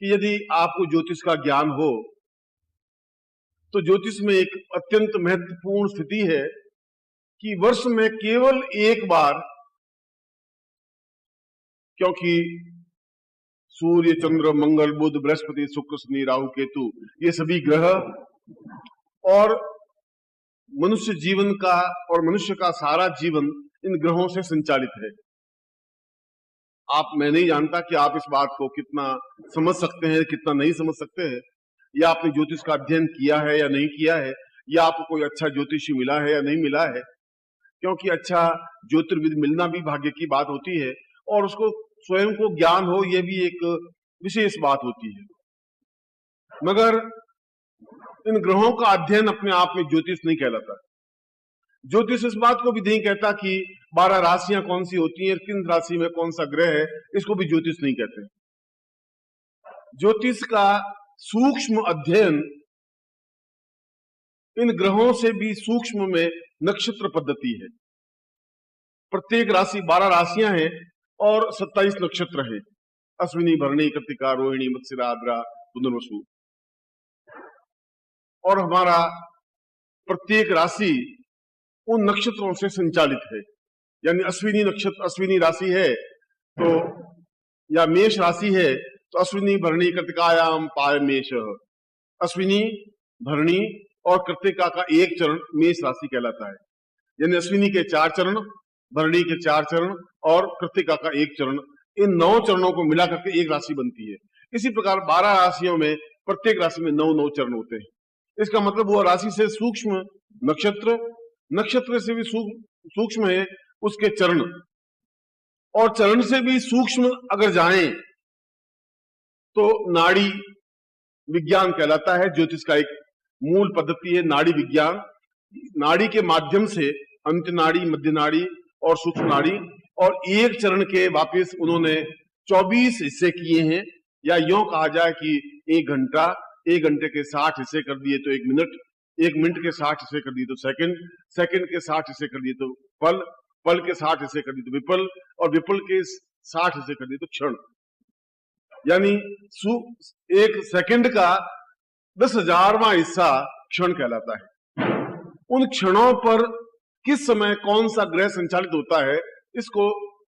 कि यदि आपको ज्योतिष का ज्ञान हो तो ज्योतिष में एक अत्यंत महत्वपूर्ण स्थिति है कि वर्ष में केवल एक बार, क्योंकि सूर्य, चंद्र, मंगल, बुध, बृहस्पति, शुक्र, शनि, राहु, केतु, ये सभी ग्रह और मनुष्य जीवन का और मनुष्य का सारा जीवन इन ग्रहों से संचालित है। मैं नहीं जानता कि आप इस बात को कितना समझ सकते हैं, कितना नहीं समझ सकते हैं, या आपने ज्योतिष का अध्ययन किया है या नहीं किया है, या आपको कोई अच्छा ज्योतिषी मिला है या नहीं मिला है। क्योंकि अच्छा ज्योतिर्विद मिलना भी भाग्य की बात होती है और उसको स्वयं को ज्ञान हो, यह भी एक विशेष बात होती है। मगर इन ग्रहों का अध्ययन अपने आप में ज्योतिष नहीं कहलाता। ज्योतिष इस बात को भी नहीं कहता कि 12 राशियां कौन सी होती हैं, किन राशि में कौन सा ग्रह है, इसको भी ज्योतिष नहीं कहते। ज्योतिष का सूक्ष्म अध्ययन इन ग्रहों से भी सूक्ष्म में नक्षत्र पद्धति है। प्रत्येक राशि 12 राशियां हैं और 27 नक्षत्र हैं। अश्विनी, भरणी, कृत्तिका, रोहिणी, मत्स्यरा, आद्रा, पुनर्वसु। और हमारा प्रत्येक राशि उन नक्षत्रों से संचालित है। यानी अश्विनी नक्षत्र, अश्विनी राशि है तो, या मेष राशि है तो अश्विनी, भरणी, कृत्तिकायाम पाय मेष। अश्विनी, भरणी और कृत्तिका का एक चरण मेष राशि कहलाता है। यानी अश्विनी के 4 चरण, भरणी के 4 चरण और कृत्तिका का एक चरण, इन 9 चरणों को मिला करके एक राशि बनती है। इसी प्रकार 12 राशियों में प्रत्येक राशि में 9 चरण होते हैं। इसका मतलब वो राशि से सूक्ष्म नक्षत्र, नक्षत्र से भी सूक्ष्म है उसके चरण, और चरण से भी सूक्ष्म अगर जाएं तो नाड़ी विज्ञान कहलाता है। ज्योतिष का एक मूल पद्धति है नाड़ी विज्ञान। नाड़ी के माध्यम से अंत नाड़ी, मध्य नाड़ी और सूक्ष्म नाड़ी, और एक चरण के वापस उन्होंने 24 हिस्से किए हैं। या यूं कहा जाए कि 1 घंटा, 1 घंटे के 60 हिस्से कर दिए तो 1 मिनट, 1 मिनट के 60 हिस्से कर दिए तो सेकंड, सेकंड के 60 हिस्से कर दिए तो पल, पल के 60 हिस्से कर दिए तो विपल, और विपल के 60 हिस्से कर दिए तो क्षण। यानी एक सेकंड का 10,000वां हिस्सा क्षण कहलाता है। उन क्षणों पर किस समय कौन सा ग्रह संचालित होता है, इसको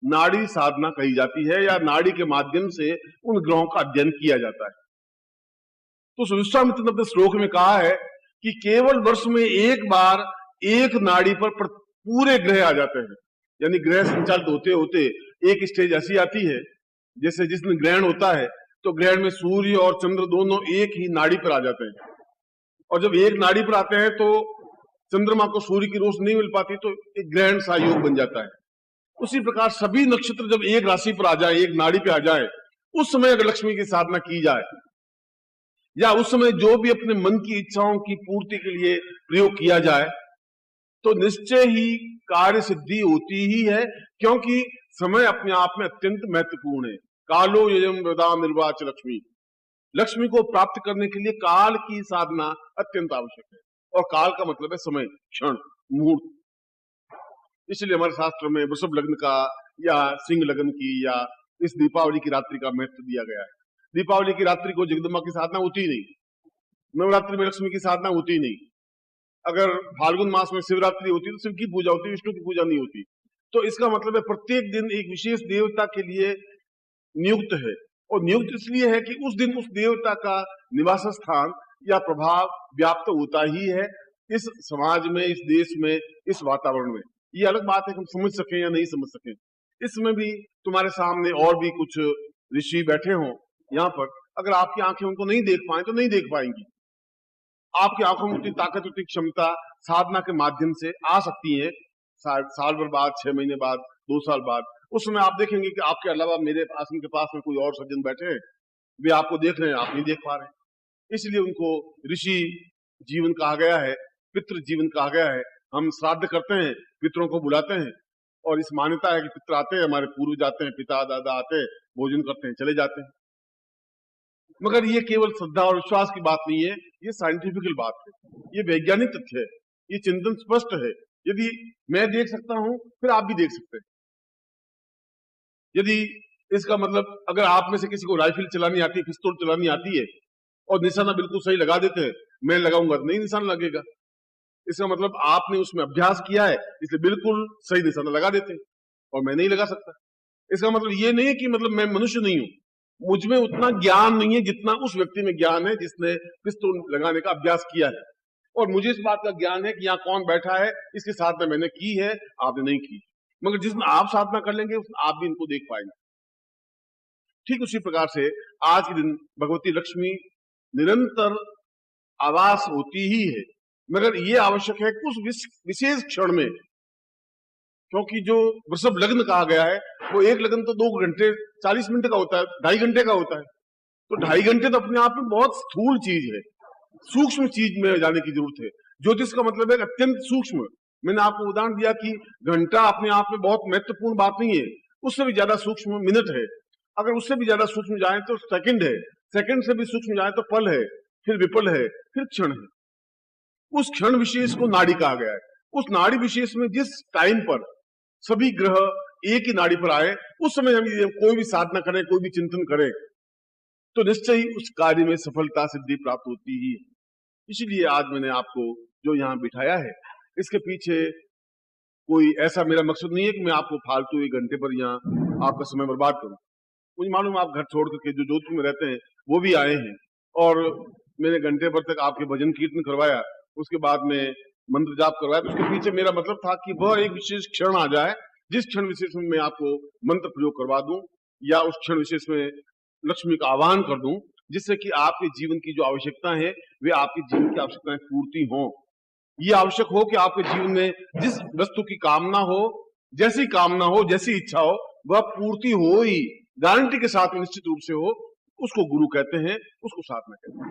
नाड़ी साधना कही जाती है, या नाड़ी के माध्यम से उन ग्रहों का अध्ययन किया जाता है। तो विश्वामित्र ने अपने श्लोक में कहा है कि केवल वर्ष में एक बार एक नाड़ी पर पूरे ग्रह आ जाते हैं। यानी ग्रह संचालित होते होते एक स्टेज ऐसी आती है, जैसे जिस दिन ग्रहण होता है तो ग्रहण में सूर्य और चंद्र दोनों एक ही नाड़ी पर आ जाते हैं, और जब एक नाड़ी पर आते हैं तो चंद्रमा को सूर्य की रोशनी नहीं मिल पाती, तो एक ग्रहण सा योग बन जाता है। उसी प्रकार सभी नक्षत्र जब एक राशि पर आ जाए, एक नाड़ी पे आ जाए, उस समय अगर लक्ष्मी की साधना की जाए, या उस समय जो भी अपने मन की इच्छाओं की पूर्ति के लिए प्रयोग किया जाए, तो निश्चय ही कार्य सिद्धि होती ही है। क्योंकि समय अपने आप में अत्यंत महत्वपूर्ण है। कालो यजम वृदाम निर्वाच लक्ष्मी। लक्ष्मी को प्राप्त करने के लिए काल की साधना अत्यंत आवश्यक है, और काल का मतलब है समय, क्षण, मुहूर्त। इसलिए हमारे शास्त्र में वृषभ लग्न का या सिंह लग्न की या इस दीपावली की रात्रि का महत्व दिया गया है। दीपावली की रात्रि को जगदम्बा की साधना होती ही नहीं, नवरात्रि में लक्ष्मी की साधना होती ही नहीं। अगर फाल्गुन मास में शिवरात्रि होती तो शिव की पूजा होती, विष्णु की पूजा नहीं होती। तो इसका मतलब है प्रत्येक दिन एक विशेष देवता के लिए नियुक्त है, और नियुक्त इसलिए है कि उस दिन उस देवता का निवास स्थान या प्रभाव व्याप्त होता ही है इस समाज में, इस देश में, इस वातावरण में। ये अलग बात है कि हम समझ सकें या नहीं समझ सकें। इसमें भी तुम्हारे सामने और भी कुछ ऋषि बैठे हों यहाँ पर, अगर आपकी आंखें उनको नहीं देख पाए तो नहीं देख पाएंगी। आपकी आंखों में उतनी ताकत, उतनी क्षमता साधना के माध्यम से आ सकती है। साल भर बाद, 6 महीने बाद, 2 साल बाद, उस समय आप देखेंगे कि आपके अलावा मेरे आसन के पास में कोई और सज्जन बैठे हैं, वे आपको देख रहे हैं, आप नहीं देख पा रहे हैं। इसलिए उनको ऋषि जीवन कहा गया है, पितृ जीवन कहा गया है। हम श्राद्ध करते हैं, पितरों को बुलाते हैं, और इस मान्यता है कि पितर आते हैं, हमारे पूर्वज आते हैं, पिता दादा आते हैं, भोजन करते हैं, चले जाते हैं। मगर ये केवल श्रद्धा और विश्वास की बात नहीं है, ये साइंटिफिकल बात है, ये वैज्ञानिक तथ्य है, ये चिंतन स्पष्ट है। यदि मैं देख सकता हूं, फिर आप भी देख सकते हैं। यदि इसका मतलब अगर आप में से किसी को राइफल चलानी आती है, पिस्तौल चलानी आती है और निशाना बिल्कुल सही लगा देते हैं, मैं लगाऊंगा तो नहीं निशाना लगेगा। इसका मतलब आपने उसमें अभ्यास किया है, इसलिए बिल्कुल सही निशाना लगा देते हैं और मैं नहीं लगा सकता। इसका मतलब ये नहीं है कि मतलब मैं मनुष्य नहीं हूं, मुझ में उतना ज्ञान नहीं है जितना उस व्यक्ति में ज्ञान है जिसने पिस्तौल लगाने का अभ्यास किया है। और मुझे इस बात का ज्ञान है कि यहाँ कौन बैठा है, इसकी साधना मैंने की है, आपने नहीं की। मगर जिस दिन आप साधना कर लेंगे आप भी इनको देख पाएंगे। ठीक उसी प्रकार से आज के दिन भगवती लक्ष्मी निरंतर आवास होती ही है, मगर ये आवश्यक है कि उस विशेष क्षण में, क्योंकि जो वृषभ लग्न कहा गया है वो एक लग्न तो 2 घंटे 40 मिनट का होता है, 2.5 घंटे का होता है। तो 2.5 घंटे तो अपने आप में बहुत स्थूल चीज है, सूक्ष्म चीज में जाने की जरूरत है। ज्योतिष का मतलब है अत्यंत सूक्ष्म। मैंने आपको उदाहरण दिया कि घंटा अपने आप में बहुत महत्वपूर्ण बात नहीं है, उससे भी ज्यादा सूक्ष्म मिनट है, अगर उससे भी ज्यादा सूक्ष्म जाए तो सेकंड है, सेकंड से भी सूक्ष्म जाए तो पल है, फिर विपल है, फिर क्षण है। उस क्षण विशेष को नाड़ी कहा गया है। उस नाड़ी विशेष में जिस टाइम पर सभी ग्रह एक ही नाड़ी पर आए, उस समय हम कोई भी साधना करें, कोई भी चिंतन करें, तो निश्चय ही उस कार्य में सफलता सिद्धि प्राप्त होती ही। इसीलिए आज मैंने आपको जो यहाँ बिठाया है, इसके पीछे कोई ऐसा मेरा मकसद नहीं है कि मैं आपको फालतू 1 घंटे पर यहाँ आपका समय बर्बाद करूं। मुझे मालूम आप घर छोड़ करके जो जोधपुर में रहते हैं वो भी आए हैं, और मैंने घंटे भर तक आपके भजन कीर्तन करवाया, उसके बाद में मंत्र जाप करवाया। तो उसके पीछे मेरा मतलब था कि वह एक विशेष क्षण आ जाए, जिस क्षण विशेष में मैं आपको मंत्र प्रयोग करवा दूं या उस क्षण विशेष में लक्ष्मी का आह्वान कर दूं, जिससे कि आपके जीवन की जो आवश्यकता है वे आपके जीवन की आवश्यकताएं पूर्ति हों। ये आवश्यक हो कि आपके जीवन में जिस वस्तु की कामना हो, जैसी कामना हो, जैसी इच्छा हो, वह पूर्ति हो ही, गारंटी के साथ निश्चित रूप से हो, उसको गुरु कहते हैं, उसको साधना कहते हैं।